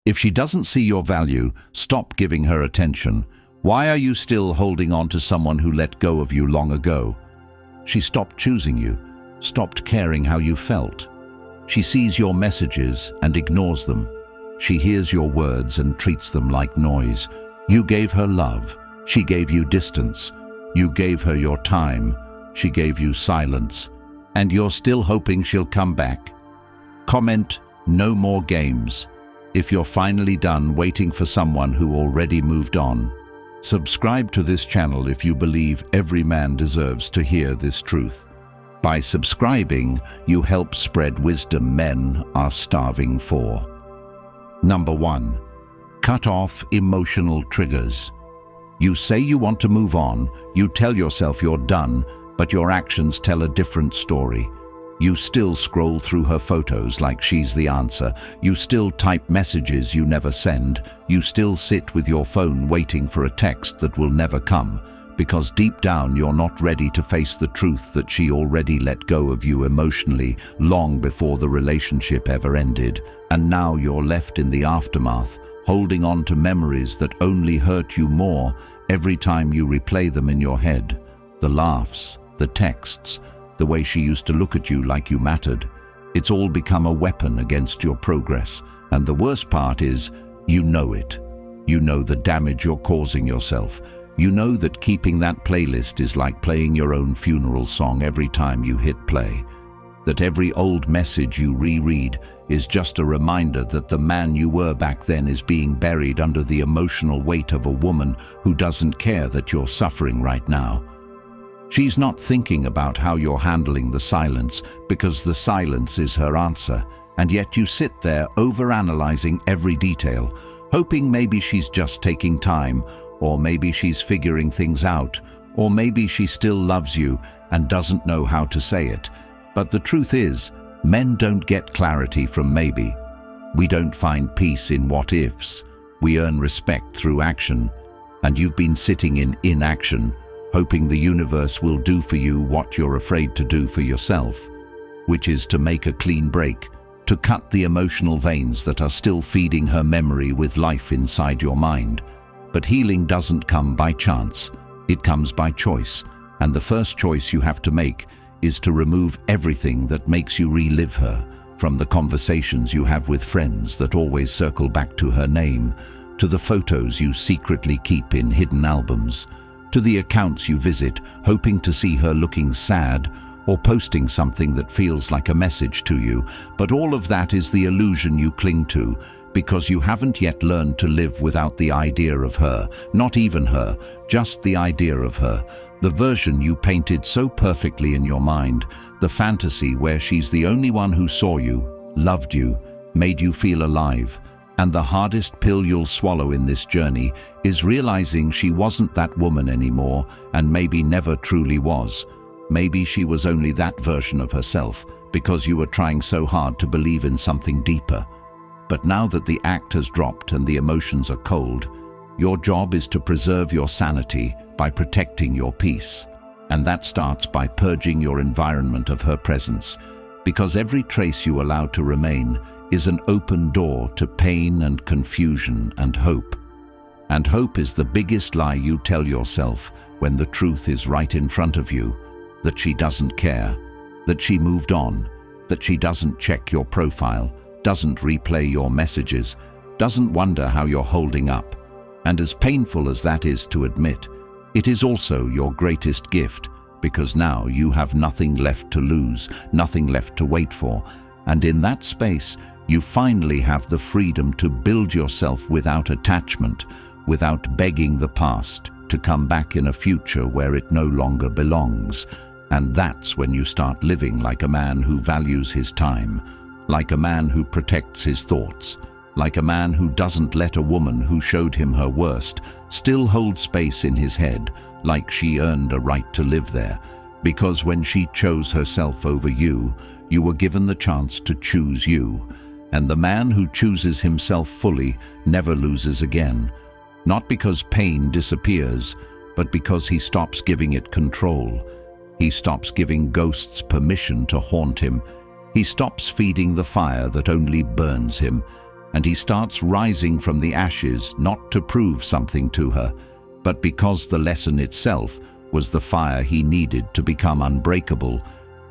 If she doesn't see your value, stop giving her attention. Why are you still holding on to someone who let go of you long ago? She stopped choosing you, stopped caring how you felt. She sees your messages and ignores them. She hears your words and treats them like noise. You gave her love. She gave you distance. You gave her your time. She gave you silence. And you're still hoping she'll come back. Comment, no more games. If you're finally done waiting for someone who already moved on. Subscribe to this channel if you believe every man deserves to hear this truth. By subscribing, you help spread wisdom men are starving for. Number 1. Cut off emotional triggers. You say you want to move on, you tell yourself you're done, but your actions tell a different story. You still scroll through her photos like she's the answer. You still type messages you never send. You still sit with your phone waiting for a text that will never come, because deep down you're not ready to face the truth that she already let go of you emotionally long before the relationship ever ended, and now you're left in the aftermath, holding on to memories that only hurt you more every time you replay them in your head. The laughs, the texts, the way she used to look at you like you mattered. It's all become a weapon against your progress. And the worst part is, you know it. You know the damage you're causing yourself. You know that keeping that playlist is like playing your own funeral song every time you hit play. That every old message you reread is just a reminder that the man you were back then is being buried under the emotional weight of a woman who doesn't care that you're suffering right now. She's not thinking about how you're handling the silence, because the silence is her answer, and yet you sit there overanalyzing every detail, hoping maybe she's just taking time, or maybe she's figuring things out, or maybe she still loves you and doesn't know how to say it. But the truth is, men don't get clarity from maybe. We don't find peace in what-ifs. We earn respect through action, and you've been sitting in inaction, hoping the universe will do for you what you're afraid to do for yourself, which is to make a clean break, to cut the emotional veins that are still feeding her memory with life inside your mind. But healing doesn't come by chance. It comes by choice, and the first choice you have to make is to remove everything that makes you relive her, from the conversations you have with friends that always circle back to her name, to the photos you secretly keep in hidden albums, to the accounts you visit hoping to see her looking sad or posting something that feels like a message to you. But all of that is the illusion you cling to, because you haven't yet learned to live without the idea of her, not even her, just the idea of her, the version you painted so perfectly in your mind, the fantasy where she's the only one who saw you, loved you, made you feel alive. And the hardest pill you'll swallow in this journey is realizing she wasn't that woman anymore, and maybe never truly was. Maybe she was only that version of herself because you were trying so hard to believe in something deeper. But now that the act has dropped and the emotions are cold, your job is to preserve your sanity by protecting your peace. And that starts by purging your environment of her presence, because every trace you allow to remain is an open door to pain and confusion and hope. And hope is the biggest lie you tell yourself when the truth is right in front of you, that she doesn't care, that she moved on, that she doesn't check your profile, doesn't replay your messages, doesn't wonder how you're holding up. And as painful as that is to admit, it is also your greatest gift, because now you have nothing left to lose, nothing left to wait for, and in that space, you finally have the freedom to build yourself without attachment, without begging the past to come back in a future where it no longer belongs. And that's when you start living like a man who values his time, like a man who protects his thoughts, like a man who doesn't let a woman who showed him her worst still hold space in his head, like she earned a right to live there. Because when she chose herself over you, you were given the chance to choose you. And the man who chooses himself fully never loses again, not because pain disappears, but because he stops giving it control. He stops giving ghosts permission to haunt him. He stops feeding the fire that only burns him. and he starts rising from the ashes not to prove something to her, but because the lesson itself was the fire he needed to become unbreakable.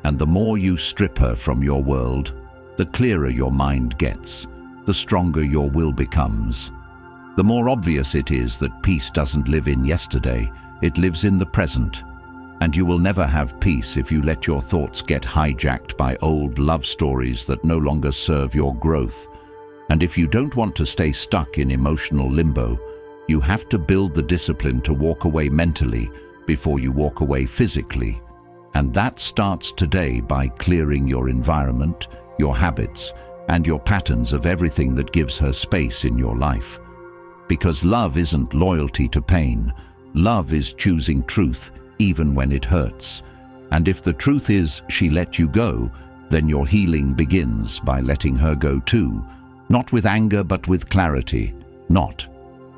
And the more you strip her from your world, the clearer your mind gets, the stronger your will becomes. The more obvious it is that peace doesn't live in yesterday, it lives in the present. And you will never have peace if you let your thoughts get hijacked by old love stories that no longer serve your growth. And if you don't want to stay stuck in emotional limbo, you have to build the discipline to walk away mentally before you walk away physically. And that starts today by clearing your environment, your habits, and your patterns of everything that gives her space in your life. Because love isn't loyalty to pain. Love is choosing truth even when it hurts. And if the truth is she let you go, then your healing begins by letting her go too. Not with anger, but with clarity. Not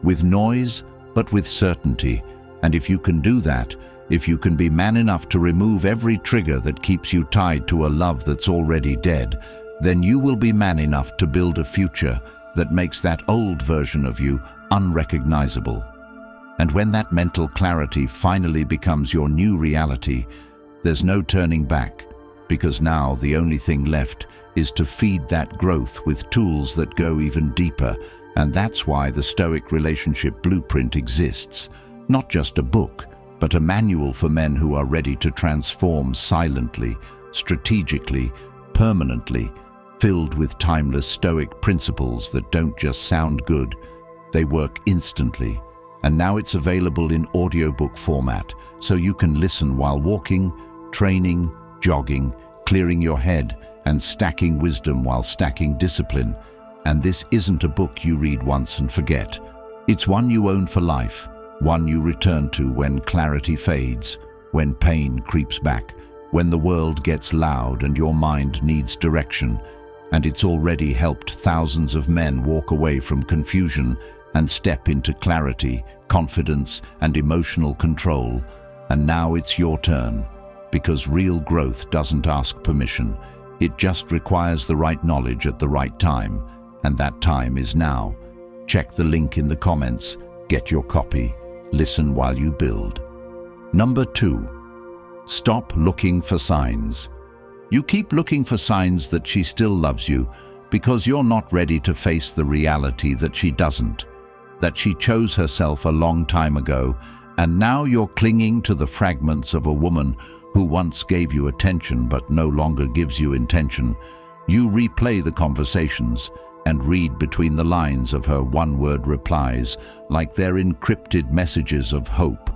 with noise, but with certainty. And if you can do that, if you can be man enough to remove every trigger that keeps you tied to a love that's already dead, then you will be man enough to build a future that makes that old version of you unrecognizable. And when that mental clarity finally becomes your new reality, there's no turning back, because now the only thing left is to feed that growth with tools that go even deeper. And that's why the Stoic Relationship Blueprint exists. Not just a book, but a manual for men who are ready to transform silently, strategically, permanently, filled with timeless Stoic principles that don't just sound good, they work instantly. And now it's available in audiobook format, so you can listen while walking, training, jogging, clearing your head, and stacking wisdom while stacking discipline. And this isn't a book you read once and forget. It's one you own for life, one you return to when clarity fades, when pain creeps back, when the world gets loud and your mind needs direction. And it's already helped thousands of men walk away from confusion and step into clarity, confidence, and emotional control. And now it's your turn, because real growth doesn't ask permission. It just requires the right knowledge at the right time. And that time is now. Check the link in the comments, get your copy, listen while you build. Number 2, stop looking for signs. You keep looking for signs that she still loves you because you're not ready to face the reality that she doesn't, that she chose herself a long time ago, and now you're clinging to the fragments of a woman who once gave you attention but no longer gives you intention. You replay the conversations and read between the lines of her one-word replies like they're encrypted messages of hope,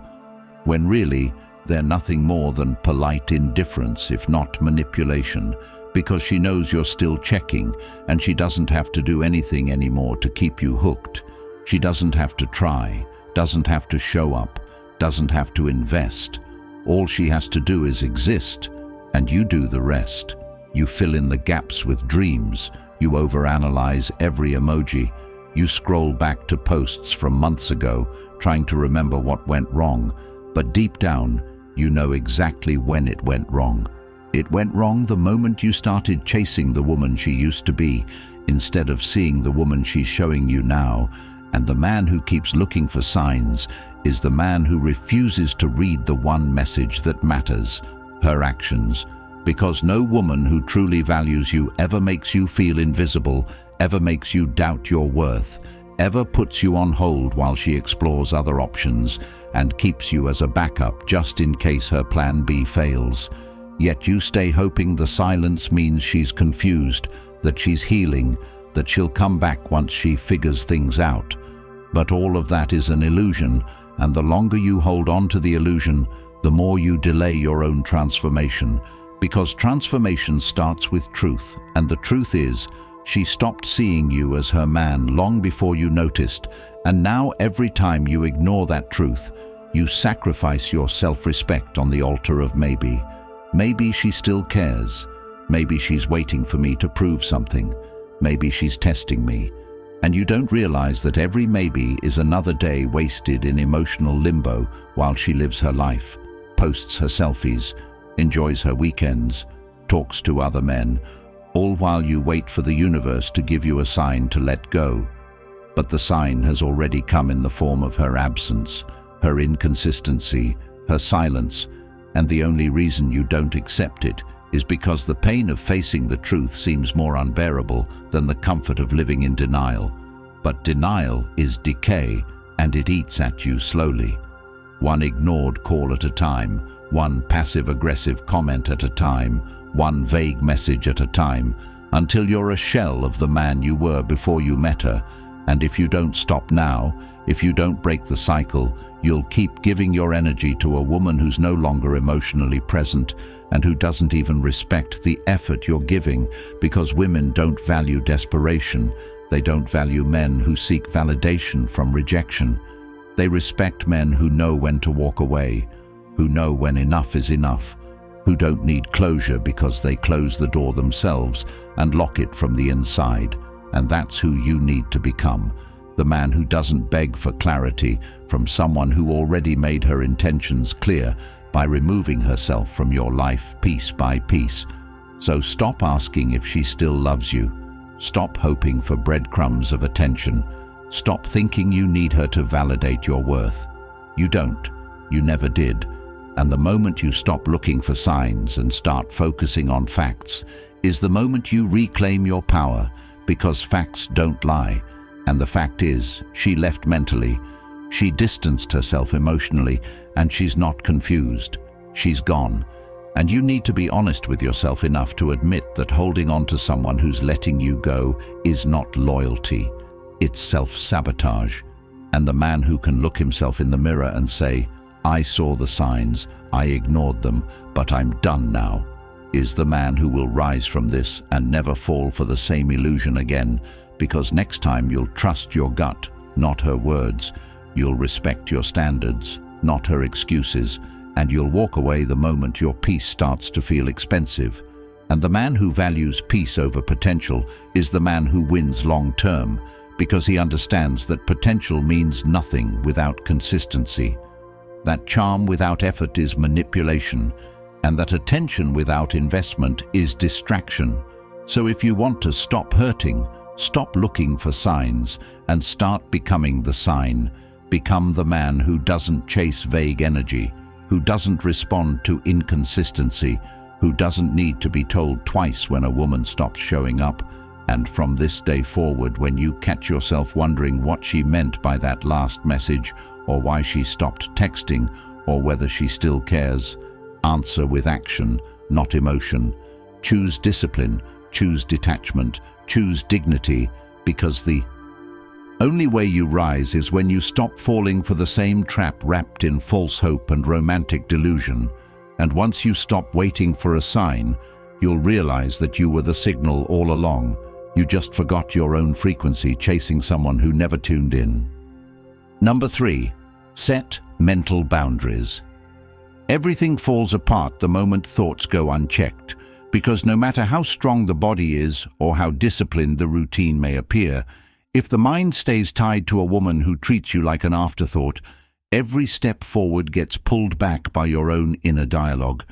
when really they're nothing more than polite indifference, if not manipulation, because she knows you're still checking and she doesn't have to do anything anymore to keep you hooked. She doesn't have to try, doesn't have to show up, doesn't have to invest. All she has to do is exist, and you do the rest. You fill in the gaps with dreams. You overanalyze every emoji. You scroll back to posts from months ago, trying to remember what went wrong. But deep down, you know exactly when it went wrong. It went wrong the moment you started chasing the woman she used to be, instead of seeing the woman she's showing you now. And the man who keeps looking for signs is the man who refuses to read the one message that matters, her actions. Because no woman who truly values you ever makes you feel invisible, ever makes you doubt your worth, ever puts you on hold while she explores other options and keeps you as a backup just in case her plan B fails. Yet you stay hoping the silence means she's confused, that she's healing, that she'll come back once she figures things out. But all of that is an illusion, and the longer you hold on to the illusion, the more you delay your own transformation. Because transformation starts with truth, and the truth is, she stopped seeing you as her man long before you noticed, and now every time you ignore that truth, you sacrifice your self-respect on the altar of maybe. Maybe she still cares. Maybe she's waiting for me to prove something. Maybe she's testing me. And you don't realize that every maybe is another day wasted in emotional limbo while she lives her life, posts her selfies, enjoys her weekends, talks to other men, all while you wait for the universe to give you a sign to let go. But the sign has already come in the form of her absence, her inconsistency, her silence, and the only reason you don't accept it is because the pain of facing the truth seems more unbearable than the comfort of living in denial. But denial is decay, and it eats at you slowly. One ignored call at a time, one passive-aggressive comment at a time, one vague message at a time, until you're a shell of the man you were before you met her. And if you don't stop now, if you don't break the cycle, you'll keep giving your energy to a woman who's no longer emotionally present and who doesn't even respect the effort you're giving, because women don't value desperation. They don't value men who seek validation from rejection. They respect men who know when to walk away, who know when enough is enough, who don't need closure because they close the door themselves and lock it from the inside. And that's who you need to become. The man who doesn't beg for clarity from someone who already made her intentions clear by removing herself from your life piece by piece. So stop asking if she still loves you. Stop hoping for breadcrumbs of attention. Stop thinking you need her to validate your worth. You don't. You never did. And the moment you stop looking for signs and start focusing on facts is the moment you reclaim your power, because facts don't lie. And the fact is, she left mentally. She distanced herself emotionally, and she's not confused. She's gone. And you need to be honest with yourself enough to admit that holding on to someone who's letting you go is not loyalty. It's self-sabotage. And the man who can look himself in the mirror and say, "I saw the signs, I ignored them, but I'm done now," is the man who will rise from this and never fall for the same illusion again, because next time you'll trust your gut, not her words. You'll respect your standards, not her excuses, and you'll walk away the moment your peace starts to feel expensive. And the man who values peace over potential is the man who wins long-term, because he understands that potential means nothing without consistency, that charm without effort is manipulation, and that attention without investment is distraction. So if you want to stop hurting, stop looking for signs and start becoming the sign. Become the man who doesn't chase vague energy, who doesn't respond to inconsistency, who doesn't need to be told twice when a woman stops showing up. And from this day forward, when you catch yourself wondering what she meant by that last message, or why she stopped texting, or whether she still cares, answer with action, not emotion. Choose discipline, choose detachment, choose dignity, because the only way you rise is when you stop falling for the same trap wrapped in false hope and romantic delusion. And once you stop waiting for a sign, you'll realize that you were the signal all along. You just forgot your own frequency chasing someone who never tuned in. Number 3, set mental boundaries. Everything falls apart the moment thoughts go unchecked, because no matter how strong the body is or how disciplined the routine may appear, if the mind stays tied to a woman who treats you like an afterthought, every step forward gets pulled back by your own inner dialogue,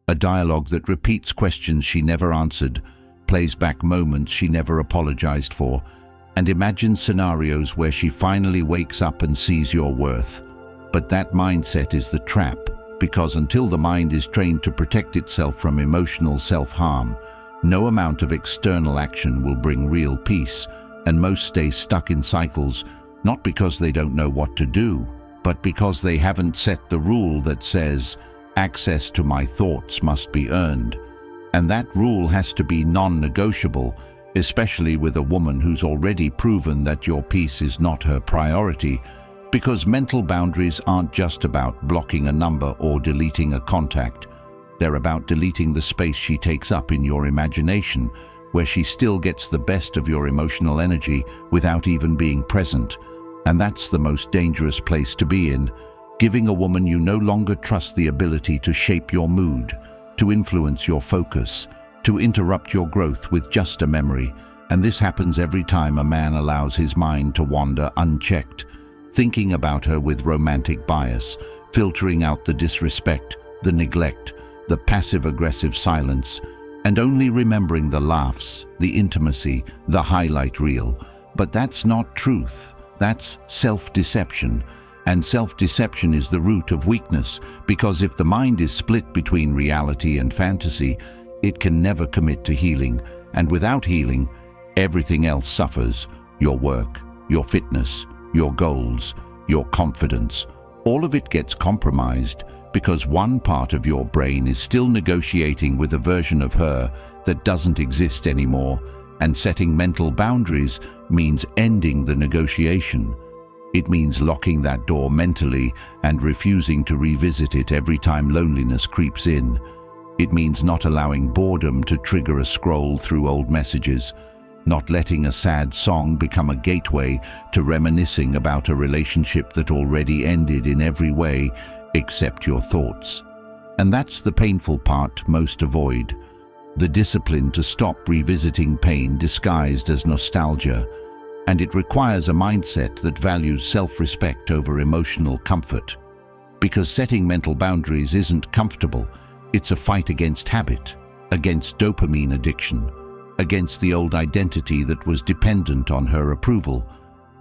a dialogue that repeats questions she never answered, plays back moments she never apologized for, and imagines scenarios where she finally wakes up and sees your worth. But that mindset is the trap, because until the mind is trained to protect itself from emotional self-harm, no amount of external action will bring real peace, and most stay stuck in cycles, not because they don't know what to do, but because they haven't set the rule that says, access to my thoughts must be earned. And that rule has to be non-negotiable, especially with a woman who's already proven that your peace is not her priority, because mental boundaries aren't just about blocking a number or deleting a contact. They're about deleting the space she takes up in your imagination, where she still gets the best of your emotional energy without even being present. And that's the most dangerous place to be in, giving a woman you no longer trust the ability to shape your mood, to influence your focus, to interrupt your growth with just a memory. And this happens every time a man allows his mind to wander unchecked, thinking about her with romantic bias, filtering out the disrespect, the neglect, the passive-aggressive silence, and only remembering the laughs, the intimacy, the highlight reel. But that's not truth. That's self-deception. And self-deception is the root of weakness, because if the mind is split between reality and fantasy, it can never commit to healing. And without healing, everything else suffers. Your work, your fitness, your goals, your confidence. All of it gets compromised because one part of your brain is still negotiating with a version of her that doesn't exist anymore, and setting mental boundaries means ending the negotiation. It means locking that door mentally and refusing to revisit it every time loneliness creeps in. It means not allowing boredom to trigger a scroll through old messages, not letting a sad song become a gateway to reminiscing about a relationship that already ended in every way except your thoughts. And that's the painful part most avoid. The discipline to stop revisiting pain disguised as nostalgia. And it requires a mindset that values self-respect over emotional comfort. Because setting mental boundaries isn't comfortable. It's a fight against habit, against dopamine addiction, against the old identity that was dependent on her approval.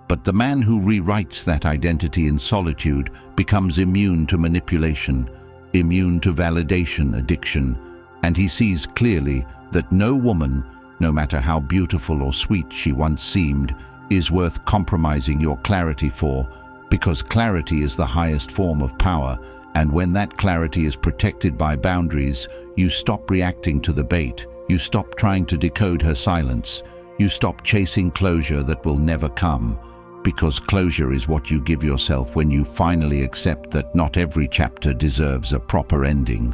But the man who rewrites that identity in solitude becomes immune to manipulation, immune to validation addiction, and he sees clearly that no woman, no matter how beautiful or sweet she once seemed, is worth compromising your clarity for, because clarity is the highest form of power, and when that clarity is protected by boundaries, you stop reacting to the bait, you stop trying to decode her silence, you stop chasing closure that will never come, because closure is what you give yourself when you finally accept that not every chapter deserves a proper ending.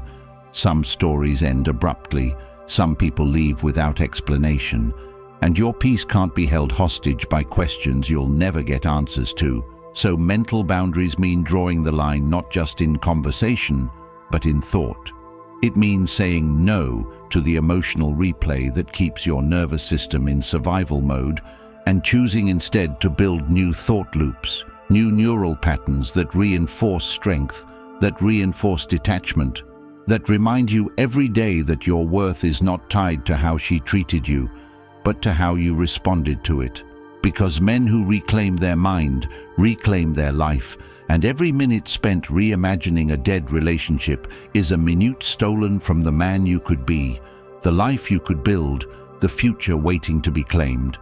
Some stories end abruptly, some people leave without explanation, and your peace can't be held hostage by questions you'll never get answers to. So mental boundaries mean drawing the line not just in conversation, but in thought. It means saying no to the emotional replay that keeps your nervous system in survival mode, and choosing instead to build new thought loops, new neural patterns that reinforce strength, that reinforce detachment, that remind you every day that your worth is not tied to how she treated you, but to how you responded to it. Because men who reclaim their mind, reclaim their life, and every minute spent reimagining a dead relationship is a minute stolen from the man you could be, the life you could build, the future waiting to be claimed.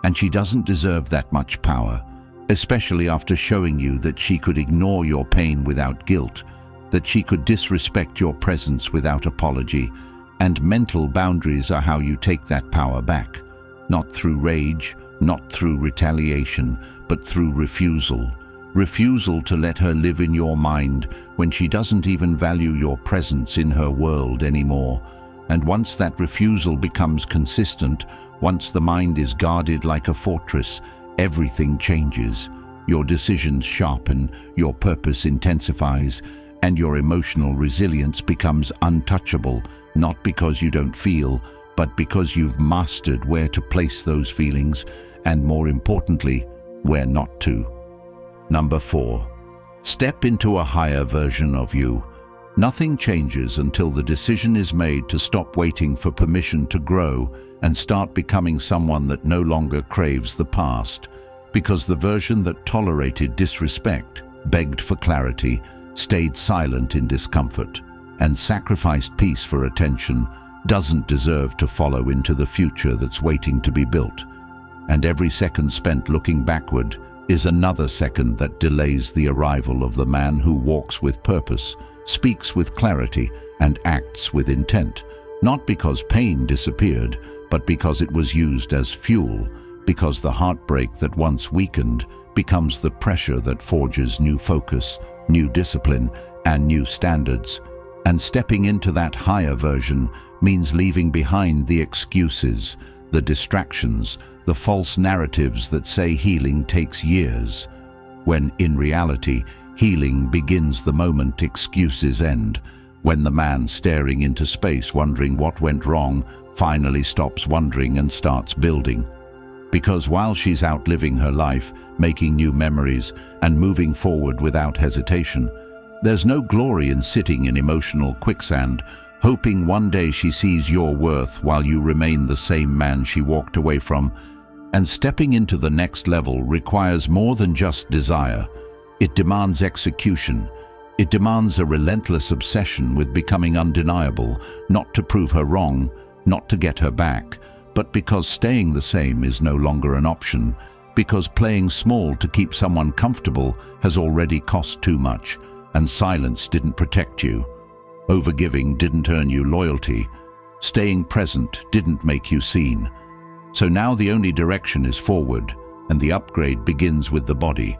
And she doesn't deserve that much power, especially after showing you that she could ignore your pain without guilt, that she could disrespect your presence without apology. And mental boundaries are how you take that power back, not through rage, not through retaliation, but through refusal. Refusal to let her live in your mind when she doesn't even value your presence in her world anymore. And once that refusal becomes consistent, once the mind is guarded like a fortress, everything changes. Your decisions sharpen, your purpose intensifies, and your emotional resilience becomes untouchable, not because you don't feel, but because you've mastered where to place those feelings, and more importantly, where not to. Number 4. Step into a higher version of you. Nothing changes until the decision is made to stop waiting for permission to grow and start becoming someone that no longer craves the past, because the version that tolerated disrespect, begged for clarity, stayed silent in discomfort, and sacrificed peace for attention doesn't deserve to follow into the future that's waiting to be built. And every second spent looking backward is another second that delays the arrival of the man who walks with purpose, speaks with clarity, and acts with intent, not because pain disappeared, but because it was used as fuel, because the heartbreak that once weakened becomes the pressure that forges new focus, new discipline, and new standards. And stepping into that higher version means leaving behind the excuses, the distractions, the false narratives that say healing takes years, when in reality, healing begins the moment excuses end, when the man staring into space wondering what went wrong finally stops wondering and starts building. Because while she's out living her life, making new memories, and moving forward without hesitation, there's no glory in sitting in emotional quicksand, hoping one day she sees your worth while you remain the same man she walked away from. And stepping into the next level requires more than just desire. It demands execution. It demands a relentless obsession with becoming undeniable, not to prove her wrong, not to get her back, but because staying the same is no longer an option, because playing small to keep someone comfortable has already cost too much, and silence didn't protect you. Overgiving didn't earn you loyalty. Staying present didn't make you seen. So now the only direction is forward, and the upgrade begins with the body.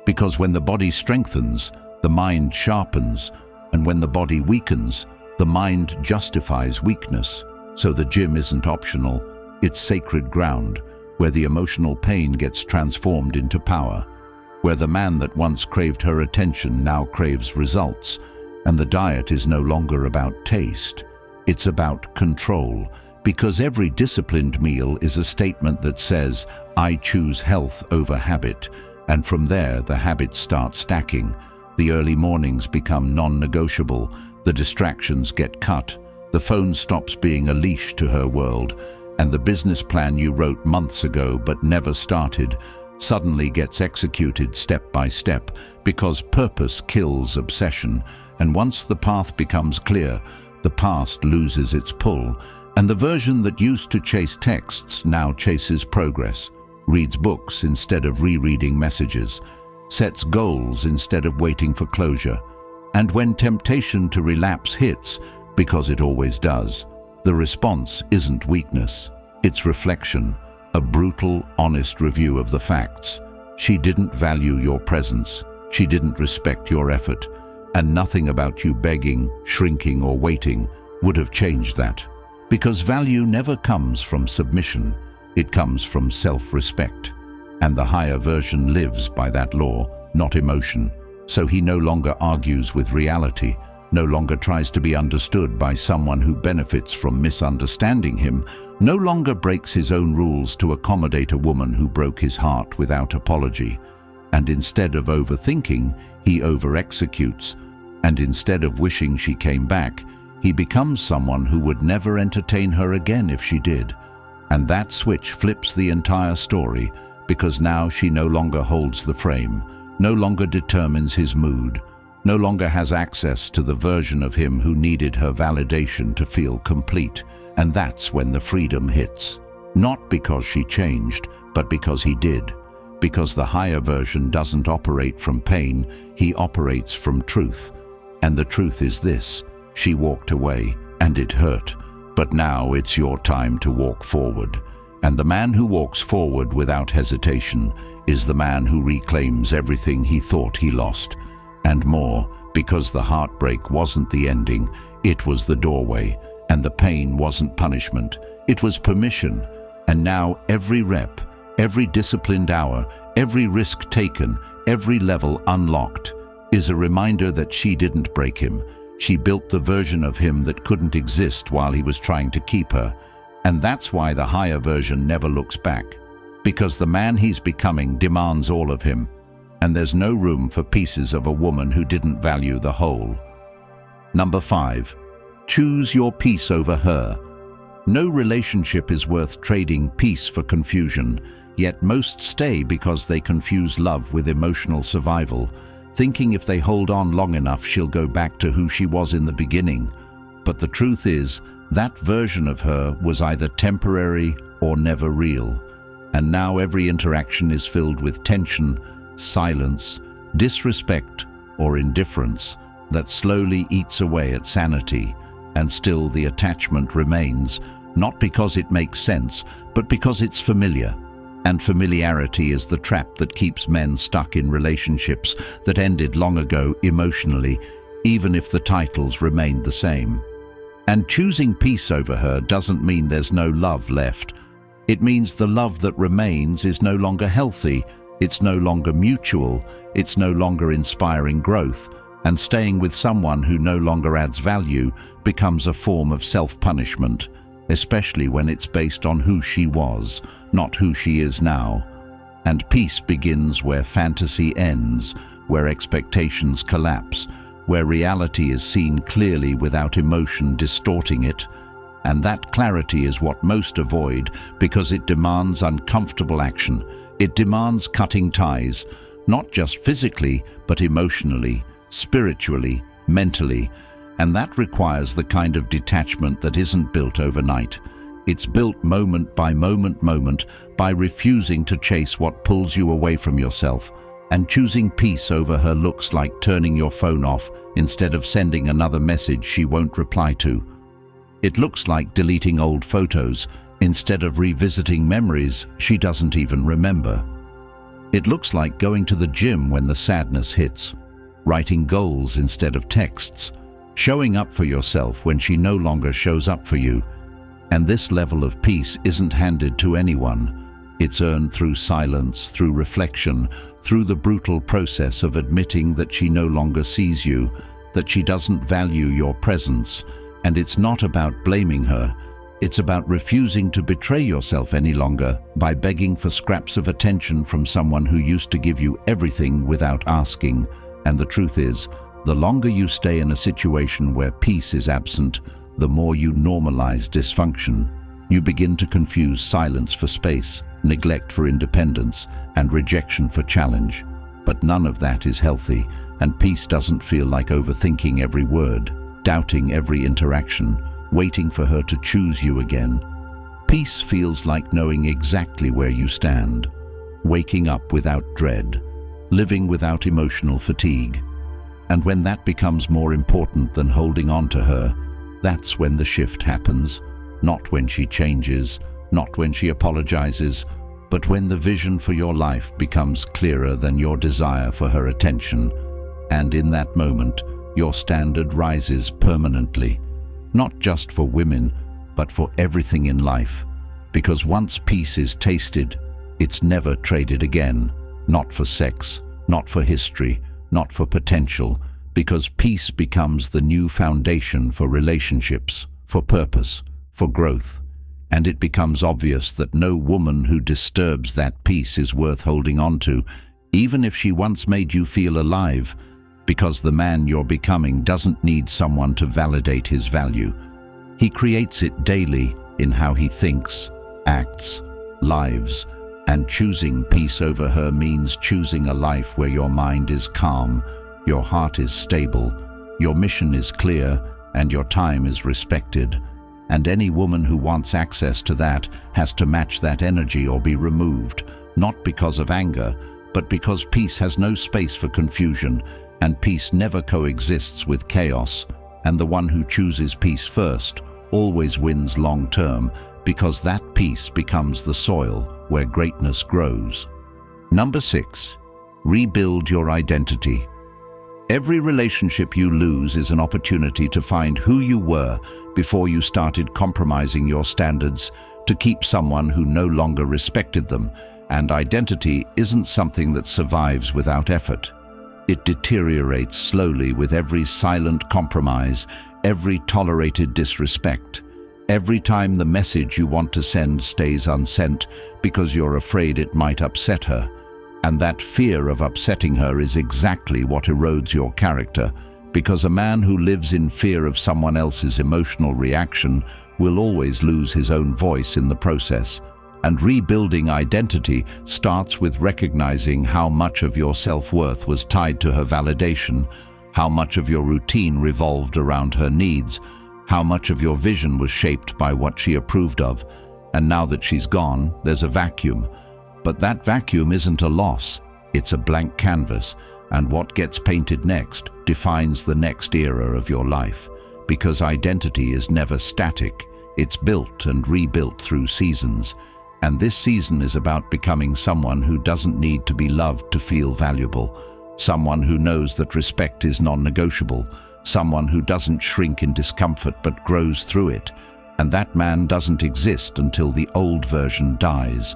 Because when the body strengthens, the mind sharpens, and when the body weakens, the mind justifies weakness. So the gym isn't optional, it's sacred ground, where the emotional pain gets transformed into power, where the man that once craved her attention now craves results, and the diet is no longer about taste, it's about control, because every disciplined meal is a statement that says, I choose health over habit, and from there the habits start stacking. The early mornings become non-negotiable, the distractions get cut, the phone stops being a leash to her world, and the business plan you wrote months ago but never started suddenly gets executed step by step, because purpose kills obsession, and once the path becomes clear, the past loses its pull, and the version that used to chase texts now chases progress, reads books instead of rereading messages, sets goals instead of waiting for closure. And when temptation to relapse hits, because it always does, the response isn't weakness, it's reflection, a brutal, honest review of the facts. She didn't value your presence, she didn't respect your effort, and nothing about you begging, shrinking, or waiting would have changed that. Because value never comes from submission, it comes from self-respect. And the higher version lives by that law, not emotion. So he no longer argues with reality, no longer tries to be understood by someone who benefits from misunderstanding him, no longer breaks his own rules to accommodate a woman who broke his heart without apology. And instead of overthinking, he over-executes. And instead of wishing she came back, he becomes someone who would never entertain her again if she did. And that switch flips the entire story, because now she no longer holds the frame, no longer determines his mood, no longer has access to the version of him who needed her validation to feel complete. And that's when the freedom hits. Not because she changed, but because he did. Because the higher version doesn't operate from pain, he operates from truth. And the truth is this: she walked away, and it hurt. But now it's your time to walk forward. And the man who walks forward without hesitation is the man who reclaims everything he thought he lost. And more, because the heartbreak wasn't the ending, it was the doorway. And the pain wasn't punishment, it was permission. And now every rep, every disciplined hour, every risk taken, every level unlocked is a reminder that she didn't break him. She built the version of him that couldn't exist while he was trying to keep her. And that's why the higher version never looks back. Because the man he's becoming demands all of him. And there's no room for pieces of a woman who didn't value the whole. Number 5. Choose your peace over her. No relationship is worth trading peace for confusion, yet most stay because they confuse love with emotional survival, thinking if they hold on long enough she'll go back to who she was in the beginning. But the truth is, that version of her was either temporary or never real. And now every interaction is filled with tension, silence, disrespect, or indifference that slowly eats away at sanity. And still the attachment remains, not because it makes sense, but because it's familiar. And familiarity is the trap that keeps men stuck in relationships that ended long ago emotionally, even if the titles remained the same. And choosing peace over her doesn't mean there's no love left. It means the love that remains is no longer healthy, it's no longer mutual, it's no longer inspiring growth, and staying with someone who no longer adds value becomes a form of self-punishment, especially when it's based on who she was, not who she is now. And peace begins where fantasy ends, where expectations collapse, where reality is seen clearly without emotion distorting it. And that clarity is what most avoid because it demands uncomfortable action. It demands cutting ties, not just physically, but emotionally, spiritually, mentally. And that requires the kind of detachment that isn't built overnight. It's built moment by moment by refusing to chase what pulls you away from yourself. And choosing peace over her looks like turning your phone off instead of sending another message she won't reply to. It looks like deleting old photos instead of revisiting memories she doesn't even remember. It looks like going to the gym when the sadness hits, writing goals instead of texts, showing up for yourself when she no longer shows up for you. And this level of peace isn't handed to anyone. It's earned through silence, through reflection, through the brutal process of admitting that she no longer sees you, that she doesn't value your presence. And it's not about blaming her. It's about refusing to betray yourself any longer by begging for scraps of attention from someone who used to give you everything without asking. And the truth is, the longer you stay in a situation where peace is absent, the more you normalize dysfunction. You begin to confuse silence for space, neglect for independence, and rejection for challenge. But none of that is healthy, and peace doesn't feel like overthinking every word, doubting every interaction, waiting for her to choose you again. Peace feels like knowing exactly where you stand, waking up without dread, living without emotional fatigue. And when that becomes more important than holding on to her, that's when the shift happens. Not when she changes, not when she apologizes, but when the vision for your life becomes clearer than your desire for her attention. And in that moment, your standard rises permanently, not just for women, but for everything in life. Because once peace is tasted, it's never traded again. Not for sex, not for history, not for potential, because peace becomes the new foundation for relationships, for purpose, for growth. And it becomes obvious that no woman who disturbs that peace is worth holding on to, even if she once made you feel alive, because the man you're becoming doesn't need someone to validate his value. He creates it daily in how he thinks, acts, lives, and choosing peace over her means choosing a life where your mind is calm, your heart is stable, your mission is clear, and your time is respected. And any woman who wants access to that has to match that energy or be removed, not because of anger, but because peace has no space for confusion, and peace never coexists with chaos. And the one who chooses peace first always wins long term, because that peace becomes the soil where greatness grows. Number 6, rebuild your identity. Every relationship you lose is an opportunity to find who you were before you started compromising your standards to keep someone who no longer respected them. And identity isn't something that survives without effort. It deteriorates slowly with every silent compromise, every tolerated disrespect, every time the message you want to send stays unsent because you're afraid it might upset her. And that fear of upsetting her is exactly what erodes your character, because a man who lives in fear of someone else's emotional reaction will always lose his own voice in the process. And rebuilding identity starts with recognizing how much of your self-worth was tied to her validation, how much of your routine revolved around her needs, how much of your vision was shaped by what she approved of. And now that she's gone, there's a vacuum. But that vacuum isn't a loss, it's a blank canvas, and what gets painted next defines the next era of your life, because identity is never static, it's built and rebuilt through seasons. And this season is about becoming someone who doesn't need to be loved to feel valuable, someone who knows that respect is non-negotiable, someone who doesn't shrink in discomfort but grows through it. And that man doesn't exist until the old version dies.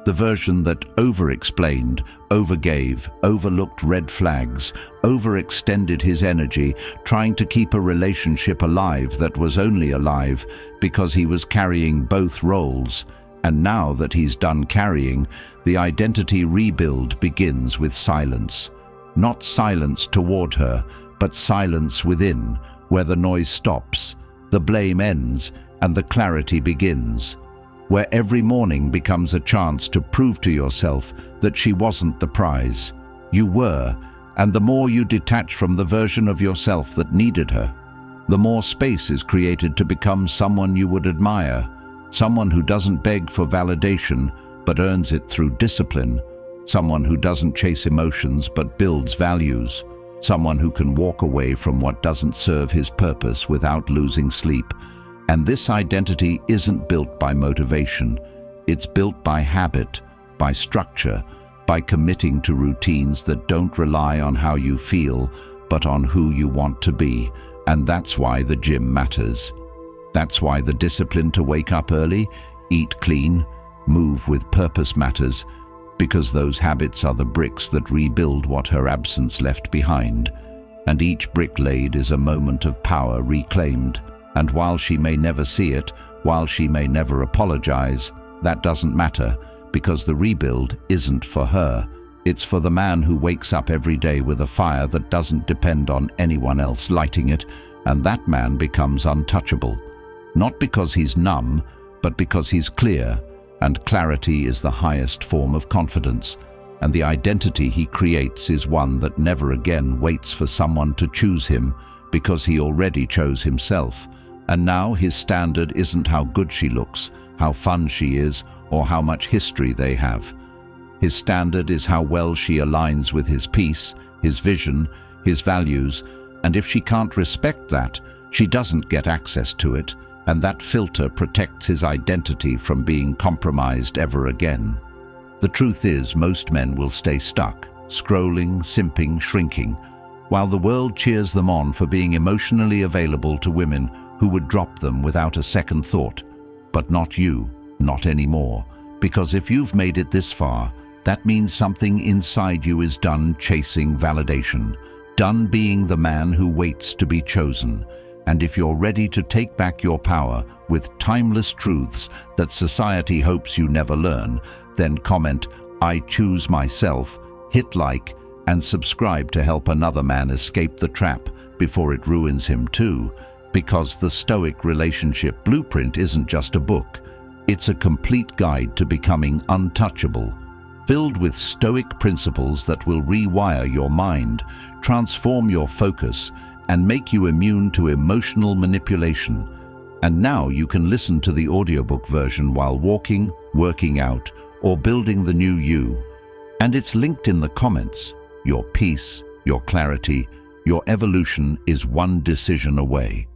The version that over-explained, overgave, overlooked red flags, overextended his energy, trying to keep a relationship alive that was only alive because he was carrying both roles. And now that he's done carrying, the identity rebuild begins with silence. Not silence toward her, but silence within, where the noise stops, the blame ends, and the clarity begins. Where every morning becomes a chance to prove to yourself that she wasn't the prize. You were, and the more you detach from the version of yourself that needed her, the more space is created to become someone you would admire, someone who doesn't beg for validation but earns it through discipline, someone who doesn't chase emotions but builds values, someone who can walk away from what doesn't serve his purpose without losing sleep. And this identity isn't built by motivation. It's built by habit, by structure, by committing to routines that don't rely on how you feel, but on who you want to be. And that's why the gym matters. That's why the discipline to wake up early, eat clean, move with purpose matters, because those habits are the bricks that rebuild what her absence left behind. And each brick laid is a moment of power reclaimed. And while she may never see it, while she may never apologize, that doesn't matter, because the rebuild isn't for her. It's for the man who wakes up every day with a fire that doesn't depend on anyone else lighting it, and that man becomes untouchable. Not because he's numb, but because he's clear, and clarity is the highest form of confidence, and the identity he creates is one that never again waits for someone to choose him, because he already chose himself. And now his standard isn't how good she looks, how fun she is, or how much history they have. His standard is how well she aligns with his peace, his vision, his values, and if she can't respect that, she doesn't get access to it, and that filter protects his identity from being compromised ever again. The truth is, most men will stay stuck, scrolling, simping, shrinking, while the world cheers them on for being emotionally available to women who would drop them without a second thought. But not you, not anymore, because if you've made it this far, that means something inside you is done chasing validation, done being the man who waits to be chosen. And if you're ready to take back your power with timeless truths that society hopes you never learn, then comment, "I choose myself," hit like, and subscribe to help another man escape the trap before it ruins him too. Because the Stoic relationship blueprint isn't just a book. It's a complete guide to becoming untouchable, filled with Stoic principles that will rewire your mind, transform your focus, and make you immune to emotional manipulation. And now you can listen to the audiobook version while walking, working out, or building the new you. And it's linked in the comments. Your peace, your clarity, your evolution is one decision away.